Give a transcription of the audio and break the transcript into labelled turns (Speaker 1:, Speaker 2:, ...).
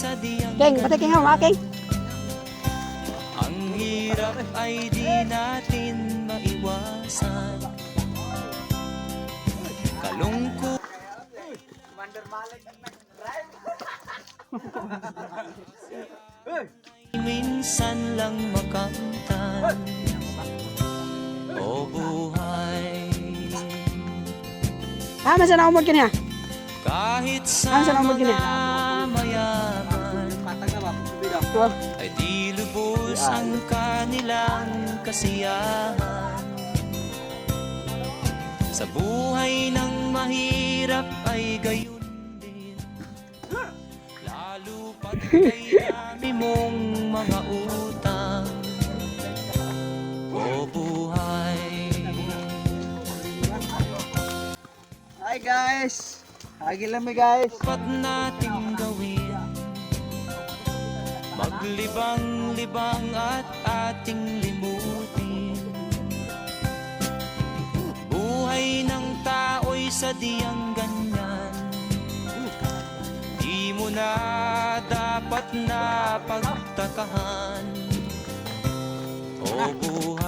Speaker 1: King, pati King ha, King.
Speaker 2: Ang hirap ay di natin maiwasan. Kalungkot minsan lang makamtan. O buhay,
Speaker 1: Masa na umod ka niya?
Speaker 2: kahit
Speaker 1: Saan
Speaker 2: sa
Speaker 1: umod ka niya?
Speaker 2: mga mayaman ay di lubos ang kanilang kasiyahan. Sa buhay ng mahirap ay gayon din, lalo pat kay dami mong mga utang. O buhay,
Speaker 3: Hi guys! Hagi lang mi guys!
Speaker 2: dapat nating gawin, maglibang-libang at ating limutin. Buhay ng tao'y sadyang ganyan, di mo na dapat na pagtakahan. O buhay.